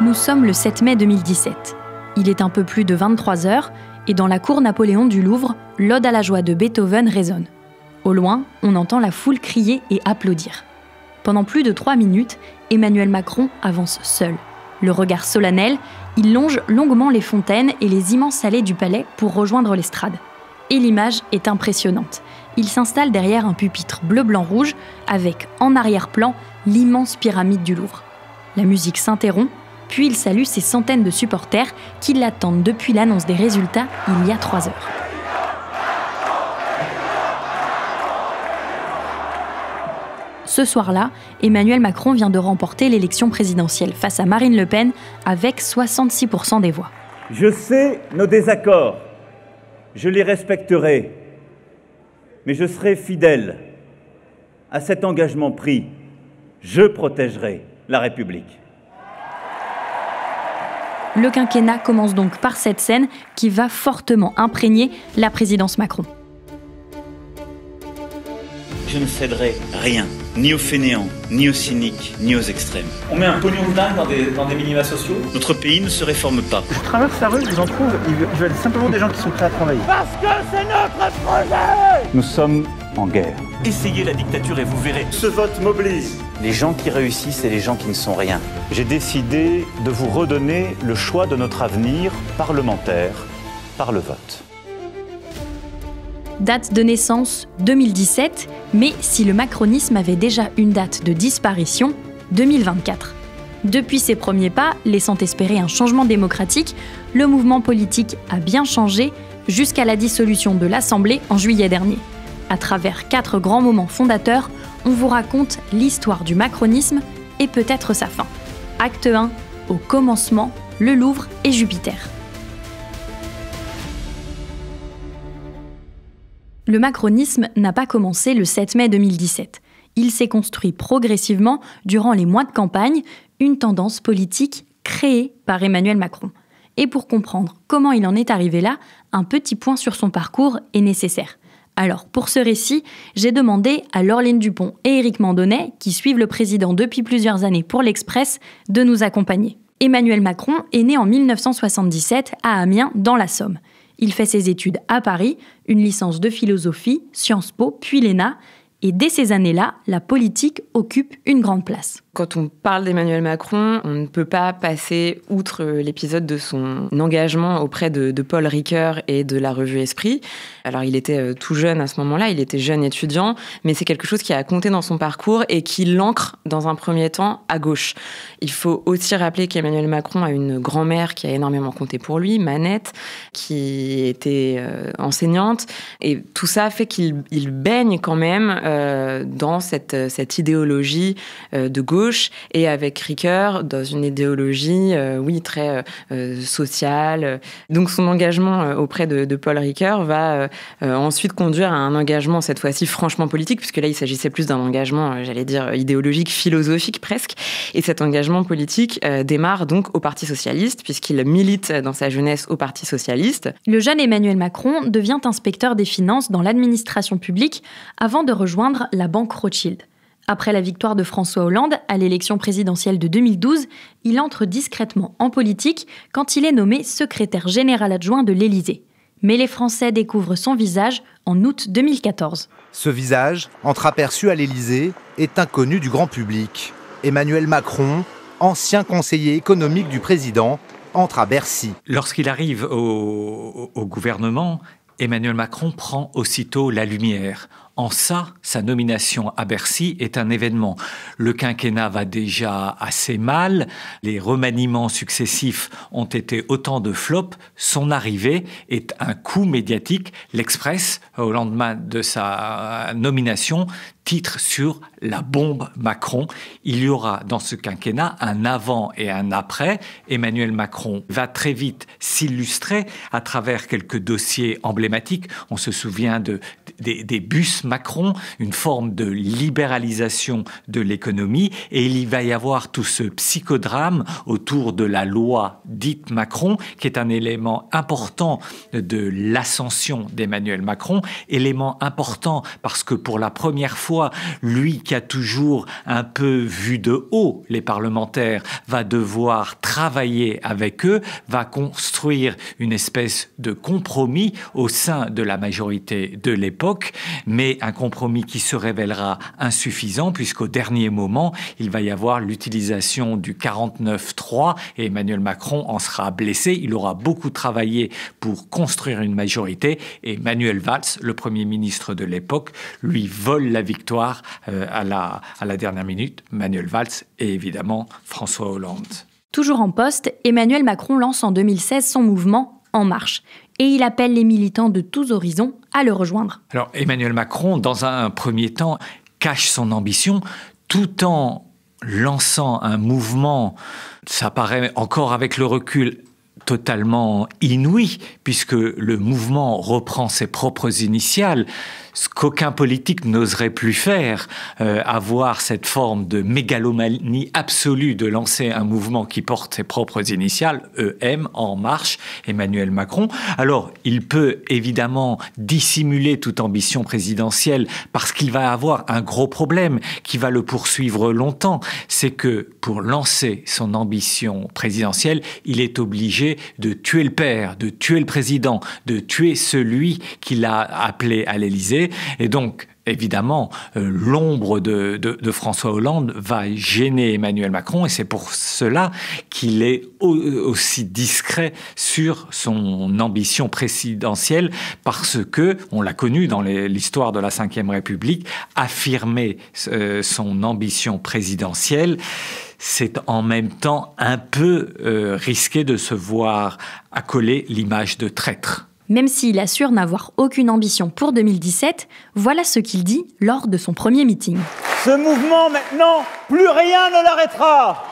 Nous sommes le 7 mai 2017. Il est un peu plus de 23 heures et dans la cour Napoléon du Louvre, l'Ode à la joie de Beethoven résonne. Au loin, on entend la foule crier et applaudir. Pendant plus de 3 minutes, Emmanuel Macron avance seul. Le regard solennel, il longe longuement les fontaines et les immenses allées du palais pour rejoindre l'estrade. Et l'image est impressionnante. Il s'installe derrière un pupitre bleu-blanc-rouge avec, en arrière-plan, l'immense pyramide du Louvre. La musique s'interrompt, puis il salue ces centaines de supporters qui l'attendent depuis l'annonce des résultats il y a 3 heures. Ce soir-là, Emmanuel Macron vient de remporter l'élection présidentielle face à Marine Le Pen avec 66% des voix. Je sais nos désaccords, je les respecterai, mais je serai fidèle à cet engagement pris. Je protégerai la République. Le quinquennat commence donc par cette scène qui va fortement imprégner la présidence Macron. Je ne céderai rien, ni aux fainéants, ni aux cyniques, ni aux extrêmes. On met un pognon de dingue dans des minima sociaux. Notre pays ne se réforme pas. Je traverse la rue, je vous en trouve, ils veulent simplement des gens qui sont prêts à travailler. Parce que c'est notre projet! Nous sommes en guerre. Essayez la dictature et vous verrez. Ce vote m'oblige. Les gens qui réussissent et les gens qui ne sont rien. J'ai décidé de vous redonner le choix de notre avenir parlementaire par le vote. Date de naissance 2017, mais si le macronisme avait déjà une date de disparition, 2024. Depuis ses premiers pas, laissant espérer un changement démocratique, le mouvement politique a bien changé jusqu'à la dissolution de l'Assemblée en juillet dernier. À travers 4 grands moments fondateurs, on vous raconte l'histoire du macronisme et peut-être sa fin. Acte 1, au commencement, le Louvre et Jupiter. Le macronisme n'a pas commencé le 7 mai 2017. Il s'est construit progressivement durant les mois de campagne, une tendance politique créée par Emmanuel Macron. Et pour comprendre comment il en est arrivé là, un petit point sur son parcours est nécessaire. Alors, pour ce récit, j'ai demandé à Laureline Dupont et Éric Mandonnet, qui suivent le président depuis plusieurs années pour l'Express, de nous accompagner. Emmanuel Macron est né en 1977 à Amiens, dans la Somme. Il fait ses études à Paris, une licence de philosophie, Sciences Po, puis l'ENA. Et dès ces années-là, la politique occupe une grande place. Quand on parle d'Emmanuel Macron, on ne peut pas passer outre l'épisode de son engagement auprès de Paul Ricoeur et de la revue Esprit. Alors, il était tout jeune à ce moment-là, il était jeune étudiant, mais c'est quelque chose qui a compté dans son parcours et qui l'ancre dans un premier temps à gauche. Il faut aussi rappeler qu'Emmanuel Macron a une grand-mère qui a énormément compté pour lui, Manette, qui était enseignante. Et tout ça fait qu'il baigne quand même dans cette idéologie de gauche, et avec Ricoeur dans une idéologie, très sociale. Donc son engagement auprès de Paul Ricoeur va ensuite conduire à un engagement, cette fois-ci franchement politique, puisque là il s'agissait plus d'un engagement, idéologique, philosophique presque. Et cet engagement politique démarre donc au Parti socialiste, puisqu'il milite dans sa jeunesse au Parti socialiste. Le jeune Emmanuel Macron devient inspecteur des finances dans l'administration publique avant de rejoindre la banque Rothschild. Après la victoire de François Hollande à l'élection présidentielle de 2012, il entre discrètement en politique quand il est nommé secrétaire général adjoint de l'Élysée. Mais les Français découvrent son visage en août 2014. Ce visage, entreaperçu à l'Élysée, est inconnu du grand public. Emmanuel Macron, ancien conseiller économique du président, entre à Bercy. Lorsqu'il arrive au gouvernement, Emmanuel Macron prend aussitôt la lumière. En ça, sa nomination à Bercy est un événement. Le quinquennat va déjà assez mal, les remaniements successifs ont été autant de flops. Son arrivée est un coup médiatique. L'Express, au lendemain de sa nomination, titre sur la bombe Macron. Il y aura dans ce quinquennat un avant et un après. Emmanuel Macron va très vite s'illustrer à travers quelques dossiers emblématiques. On se souvient des bus post-Macron, une forme de libéralisation de l'économie, et il va y avoir tout ce psychodrame autour de la loi dite Macron, qui est un élément important de l'ascension d'Emmanuel Macron, élément important parce que pour la première fois, lui qui a toujours un peu vu de haut les parlementaires, va devoir travailler avec eux, va construire une espèce de compromis au sein de la majorité de l'époque, mais un compromis qui se révélera insuffisant puisqu'au dernier moment, il va y avoir l'utilisation du 49-3 et Emmanuel Macron en sera blessé. Il aura beaucoup travaillé pour construire une majorité et Manuel Valls, le Premier ministre de l'époque, lui vole la victoire à la dernière minute. Manuel Valls et évidemment François Hollande. Toujours en poste, Emmanuel Macron lance en 2016 son mouvement En Marche. Et il appelle les militants de tous horizons à le rejoindre. Alors Emmanuel Macron, dans un premier temps, cache son ambition tout en lançant un mouvement, ça paraît encore avec le recul, totalement inouï, puisque le mouvement reprend ses propres initiales, ce qu'aucun politique n'oserait plus faire, avoir cette forme de mégalomanie absolue de lancer un mouvement qui porte ses propres initiales, EM, En Marche, Emmanuel Macron. Alors, il peut évidemment dissimuler toute ambition présidentielle parce qu'il va avoir un gros problème qui va le poursuivre longtemps. C'est que pour lancer son ambition présidentielle, il est obligé de tuer le père, de tuer le président, de tuer celui qu'il a appelé à l'Élysée. Et donc, évidemment, l'ombre de François Hollande va gêner Emmanuel Macron et c'est pour cela qu'il est aussi discret sur son ambition présidentielle parce que, on l'a connu dans l'histoire de la Ve République, affirmer son ambition présidentielle, c'est en même temps un peu risqué de se voir accoler l'image de traître. Même s'il assure n'avoir aucune ambition pour 2017, voilà ce qu'il dit lors de son premier meeting. Ce mouvement, maintenant, plus rien ne l'arrêtera.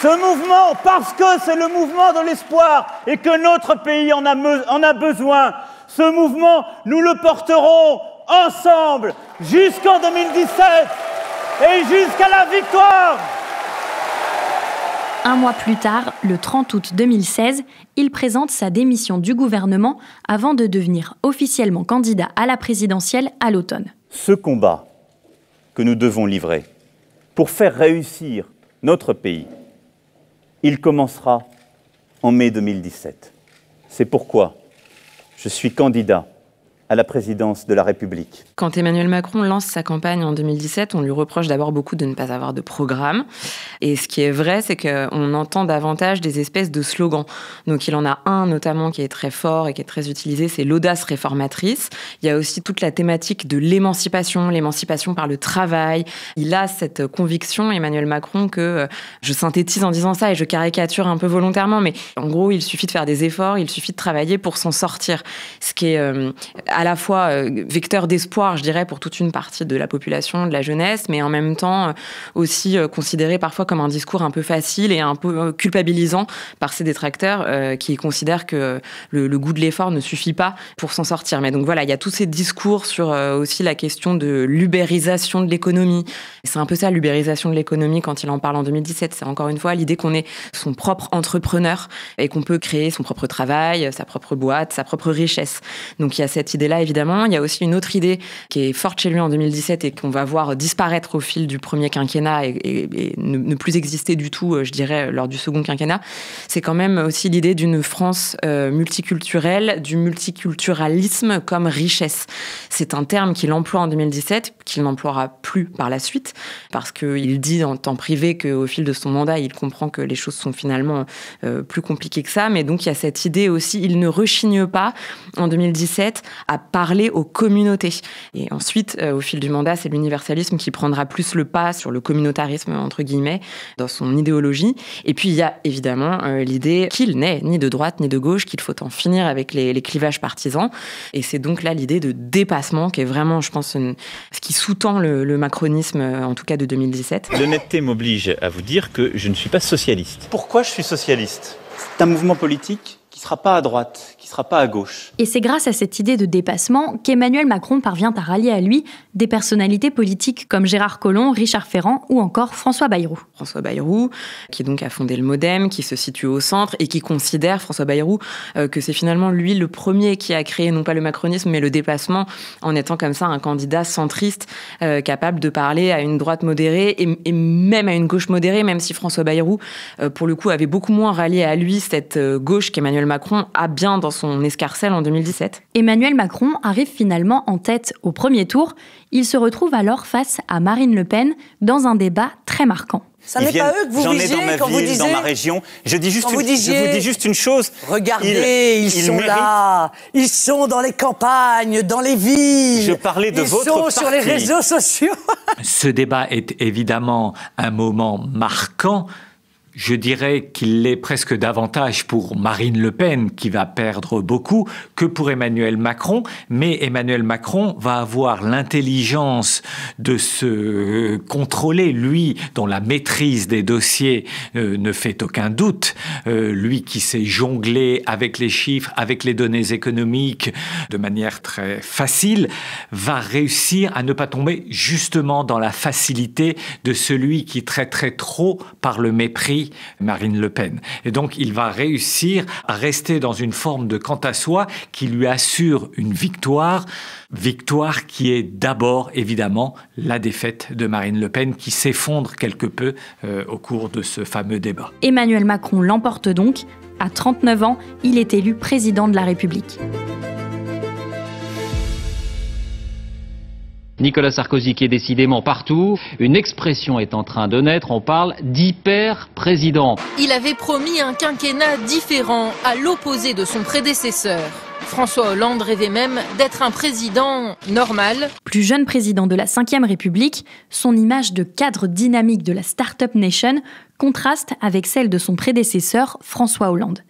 Ce mouvement, parce que c'est le mouvement de l'espoir et que notre pays en a besoin, ce mouvement, nous le porterons ensemble jusqu'en 2017 et jusqu'à la victoire. Un mois plus tard, le 30 août 2016, il présente sa démission du gouvernement avant de devenir officiellement candidat à la présidentielle à l'automne. Ce combat que nous devons livrer pour faire réussir notre pays, il commencera en mai 2017. C'est pourquoi je suis candidat à la présidence de la République. Quand Emmanuel Macron lance sa campagne en 2017, on lui reproche d'abord beaucoup de ne pas avoir de programme. Et ce qui est vrai, c'est qu'on entend davantage des espèces de slogans. Donc il en a un notamment qui est très fort et qui est très utilisé, c'est l'audace réformatrice. Il y a aussi toute la thématique de l'émancipation par le travail. Il a cette conviction, Emmanuel Macron, que je synthétise en disant ça et je caricature un peu volontairement, mais en gros, il suffit de faire des efforts, il suffit de travailler pour s'en sortir. Ce qui est à la fois vecteur d'espoir, je dirais, pour toute une partie de la population, de la jeunesse, mais en même temps aussi considéré parfois comme un discours un peu facile et un peu culpabilisant par ses détracteurs qui considèrent que le goût de l'effort ne suffit pas pour s'en sortir. Mais donc voilà, il y a tous ces discours sur aussi la question de l'ubérisation de l'économie. Et c'est un peu ça, l'ubérisation de l'économie, quand il en parle en 2017. C'est encore une fois l'idée qu'on est son propre entrepreneur et qu'on peut créer son propre travail, sa propre boîte, sa propre richesse. Donc il y a cette idée-là, évidemment. Il y a aussi une autre idée qui est forte chez lui en 2017 et qu'on va voir disparaître au fil du premier quinquennat et ne plus exister du tout, je dirais, lors du second quinquennat. C'est quand même aussi l'idée d'une France multiculturelle, du multiculturalisme comme richesse. C'est un terme qu'il emploie en 2017, qu'il n'emploiera plus par la suite, parce qu'il dit en temps privé qu'au fil de son mandat, il comprend que les choses sont finalement plus compliquées que ça. Mais donc, il y a cette idée aussi, il ne rechigne pas, en 2017, à parler aux communautés. Et ensuite, au fil du mandat, c'est l'universalisme qui prendra plus le pas sur le communautarisme, entre guillemets, dans son idéologie. Et puis, il y a évidemment l'idée qu'il n'est ni de droite ni de gauche, qu'il faut en finir avec les clivages partisans. Et c'est donc là l'idée de dépassement qui est vraiment, je pense, ce qui sous-tend le macronisme, en tout cas de 2017. L'honnêteté m'oblige à vous dire que je ne suis pas socialiste. Pourquoi je suis socialiste ? C'est un mouvement politique qui qui ne sera pas à droite, qui ne sera pas à gauche. Et c'est grâce à cette idée de dépassement qu'Emmanuel Macron parvient à rallier à lui des personnalités politiques comme Gérard Collomb, Richard Ferrand ou encore François Bayrou. François Bayrou, qui donc a fondé le MoDem, qui se situe au centre et qui considère, François Bayrou, que c'est finalement lui le premier qui a créé non pas le macronisme mais le dépassement, en étant comme ça un candidat centriste capable de parler à une droite modérée et même à une gauche modérée, même si François Bayrou, pour le coup, avait beaucoup moins rallié à lui cette gauche qu'Emmanuel Macron a bien dans son escarcelle en 2017. Emmanuel Macron arrive finalement en tête au premier tour. Il se retrouve alors face à Marine Le Pen dans un débat très marquant. Ça n'est pas eux que vous visiez quand vous disiez... J'en ai dans ma région. Je vous dis juste une chose. Regardez, ils sont là. Ils sont dans les campagnes, dans les villes. Je parlais de votre parti. Ils sont sur les réseaux sociaux. Ce débat est évidemment un moment marquant. Je dirais qu'il l'est presque davantage pour Marine Le Pen, qui va perdre beaucoup, que pour Emmanuel Macron. Mais Emmanuel Macron va avoir l'intelligence de se contrôler, lui, dont la maîtrise des dossiers ne fait aucun doute. Lui qui sait jongler avec les chiffres, avec les données économiques de manière très facile, va réussir à ne pas tomber justement dans la facilité de celui qui traiterait trop par le mépris Marine Le Pen. Et donc, il va réussir à rester dans une forme de quant à soi qui lui assure une victoire qui est d'abord, évidemment, la défaite de Marine Le Pen qui s'effondre quelque peu au cours de ce fameux débat. Emmanuel Macron l'emporte donc. À 39 ans, il est élu président de la République. Nicolas Sarkozy qui est décidément partout. Une expression est en train de naître, on parle d'hyper-président. Il avait promis un quinquennat différent, à l'opposé de son prédécesseur. François Hollande rêvait même d'être un président normal. Plus jeune président de la Ve République, son image de cadre dynamique de la Start-up Nation contraste avec celle de son prédécesseur François Hollande.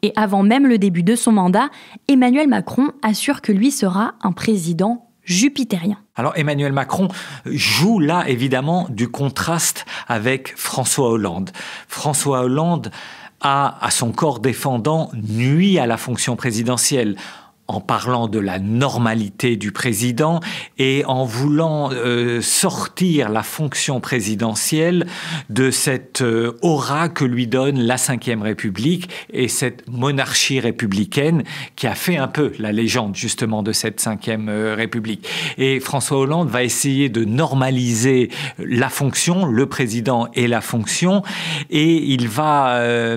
Et avant même le début de son mandat, Emmanuel Macron assure que lui sera un président jupitérien. Alors Emmanuel Macron joue là évidemment du contraste avec François Hollande. François Hollande a, à son corps défendant, nui à la fonction présidentielle en parlant de la normalité du président et en voulant sortir la fonction présidentielle de cette aura que lui donne la Ve République et cette monarchie républicaine qui a fait un peu la légende justement de cette Ve République. Et François Hollande va essayer de normaliser la fonction, le président et la fonction, et il va,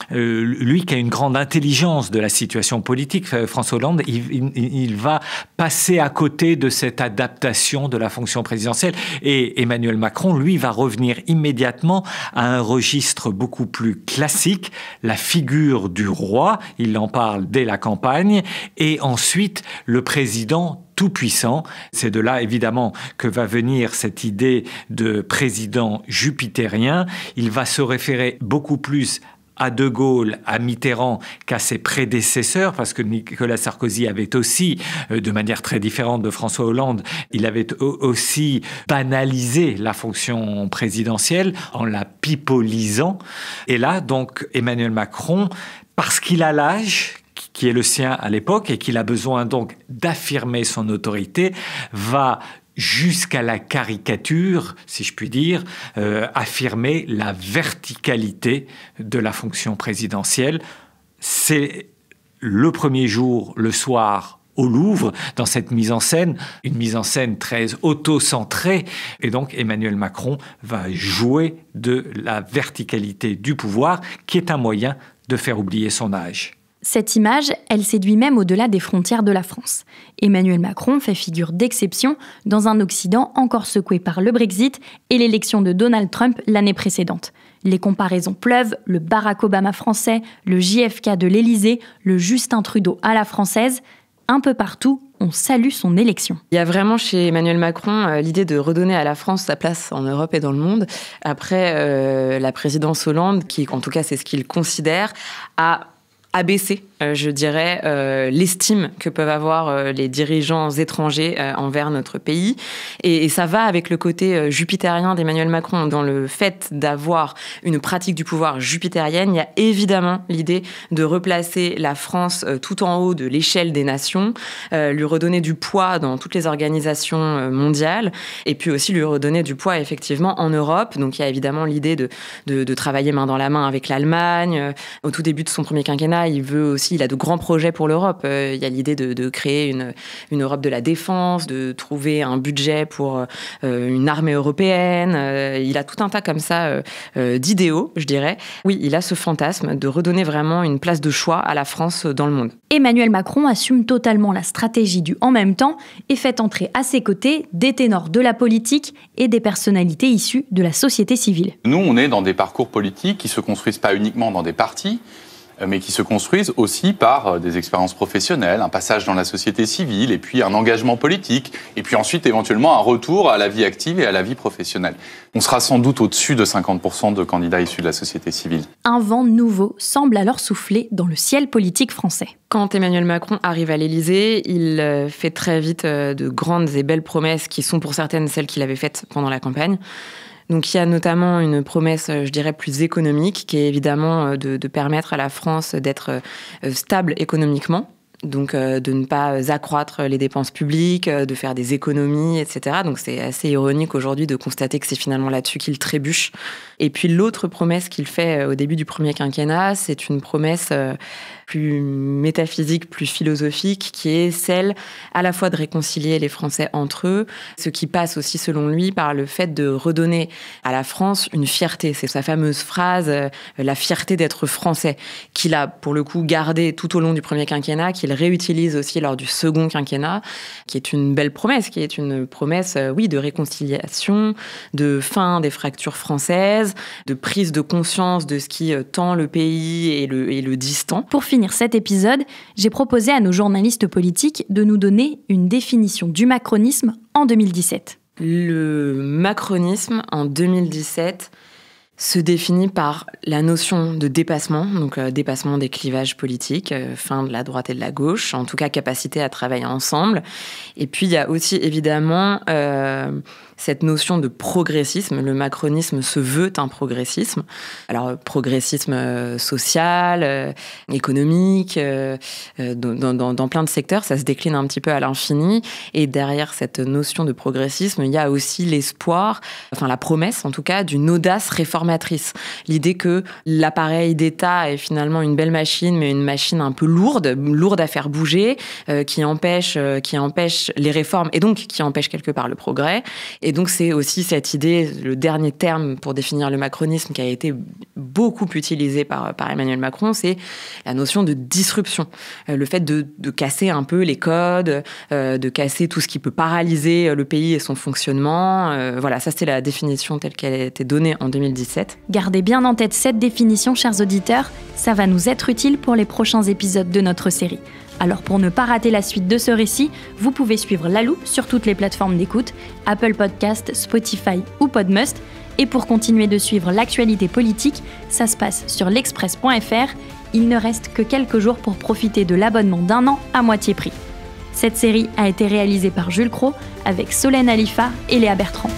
lui qui a une grande intelligence de la situation politique, François Hollande, il va passer à côté de cette adaptation de la fonction présidentielle. Et Emmanuel Macron, lui, va revenir immédiatement à un registre beaucoup plus classique, la figure du roi, il en parle dès la campagne, et ensuite le président tout-puissant. C'est de là, évidemment, que va venir cette idée de président jupitérien. Il va se référer beaucoup plus à De Gaulle, à Mitterrand qu'à ses prédécesseurs, parce que Nicolas Sarkozy avait aussi, de manière très différente de François Hollande, il avait aussi banalisé la fonction présidentielle en la pipolisant. Et là, donc, Emmanuel Macron, parce qu'il a l'âge qui est le sien à l'époque et qu'il a besoin donc d'affirmer son autorité, va jusqu'à la caricature, si je puis dire, affirmer la verticalité de la fonction présidentielle. C'est le premier jour, le soir, au Louvre, dans cette mise en scène, une mise en scène très auto-centrée. Et donc Emmanuel Macron va jouer de la verticalité du pouvoir, qui est un moyen de faire oublier son âge. Cette image, elle séduit même au-delà des frontières de la France. Emmanuel Macron fait figure d'exception dans un Occident encore secoué par le Brexit et l'élection de Donald Trump l'année précédente. Les comparaisons pleuvent, le Barack Obama français, le JFK de l'Élysée, le Justin Trudeau à la française. Un peu partout, on salue son élection. Il y a vraiment chez Emmanuel Macron l'idée de redonner à la France sa place en Europe et dans le monde. Après la présidence Hollande, qui en tout cas c'est ce qu'il considère, a abaisser, je dirais, l'estime que peuvent avoir les dirigeants étrangers envers notre pays. Et ça va avec le côté jupitérien d'Emmanuel Macron. Dans le fait d'avoir une pratique du pouvoir jupitérienne, il y a évidemment l'idée de replacer la France tout en haut de l'échelle des nations, lui redonner du poids dans toutes les organisations mondiales, et puis aussi lui redonner du poids effectivement en Europe. Donc il y a évidemment l'idée de travailler main dans la main avec l'Allemagne. Au tout début de son premier quinquennat, il a de grands projets pour l'Europe. Il y a l'idée de créer une Europe de la défense, de trouver un budget pour une armée européenne. Il a tout un tas comme ça d'idéaux, je dirais. Oui, il a ce fantasme de redonner vraiment une place de choix à la France dans le monde. Emmanuel Macron assume totalement la stratégie du « en même temps » et fait entrer à ses côtés des ténors de la politique et des personnalités issues de la société civile. Nous, on est dans des parcours politiques qui se construisent pas uniquement dans des partis, mais qui se construisent aussi par des expériences professionnelles, un passage dans la société civile, et puis un engagement politique, et puis ensuite éventuellement un retour à la vie active et à la vie professionnelle. On sera sans doute au-dessus de 50% de candidats issus de la société civile. Un vent nouveau semble alors souffler dans le ciel politique français. Quand Emmanuel Macron arrive à l'Élysée, il fait très vite de grandes et belles promesses qui sont pour certaines celles qu'il avait faites pendant la campagne. Donc il y a notamment une promesse, je dirais, plus économique, qui est évidemment de permettre à la France d'être stable économiquement. Donc de ne pas accroître les dépenses publiques, de faire des économies, etc. Donc c'est assez ironique aujourd'hui de constater que c'est finalement là-dessus qu'il trébuche. Et puis l'autre promesse qu'il fait au début du premier quinquennat, c'est une promesse plus métaphysique, plus philosophique, qui est celle à la fois de réconcilier les Français entre eux, ce qui passe aussi selon lui par le fait de redonner à la France une fierté. C'est sa fameuse phrase « la fierté d'être français » qu'il a pour le coup gardée tout au long du premier quinquennat, qu'il réutilise aussi lors du second quinquennat, qui est une belle promesse, qui est une promesse, oui, de réconciliation, de fin des fractures françaises, de prise de conscience de ce qui tend le pays et le distant. Pour finir cet épisode, j'ai proposé à nos journalistes politiques de nous donner une définition du macronisme en 2017. Le macronisme en 2017 se définit par la notion de dépassement, donc dépassement des clivages politiques, fin de la droite et de la gauche, en tout cas capacité à travailler ensemble. Et puis il y a aussi évidemment cette notion de progressisme. Le macronisme se veut un progressisme. Alors progressisme social, économique, dans plein de secteurs, ça se décline un petit peu à l'infini. Et derrière cette notion de progressisme, il y a aussi l'espoir, enfin la promesse en tout cas, d'une audace réformatrice. L'idée que l'appareil d'État est finalement une belle machine, mais une machine un peu lourde à faire bouger, qui empêche les réformes et donc qui empêche quelque part le progrès. Et donc c'est aussi cette idée, le dernier terme pour définir le macronisme qui a été beaucoup utilisé par Emmanuel Macron, c'est la notion de disruption. Le fait de casser un peu les codes, de casser tout ce qui peut paralyser le pays et son fonctionnement. Voilà, ça c'était la définition telle qu'elle a été donnée en 2017. Gardez bien en tête cette définition, chers auditeurs, ça va nous être utile pour les prochains épisodes de notre série. Alors pour ne pas rater la suite de ce récit, vous pouvez suivre La Loupe sur toutes les plateformes d'écoute, Apple Podcasts, Spotify ou Podmust. Et pour continuer de suivre l'actualité politique, ça se passe sur l'express.fr. Il ne reste que quelques jours pour profiter de l'abonnement d'1 an à moitié prix. Cette série a été réalisée par Jules Cros avec Solène Alifa et Léa Bertrand.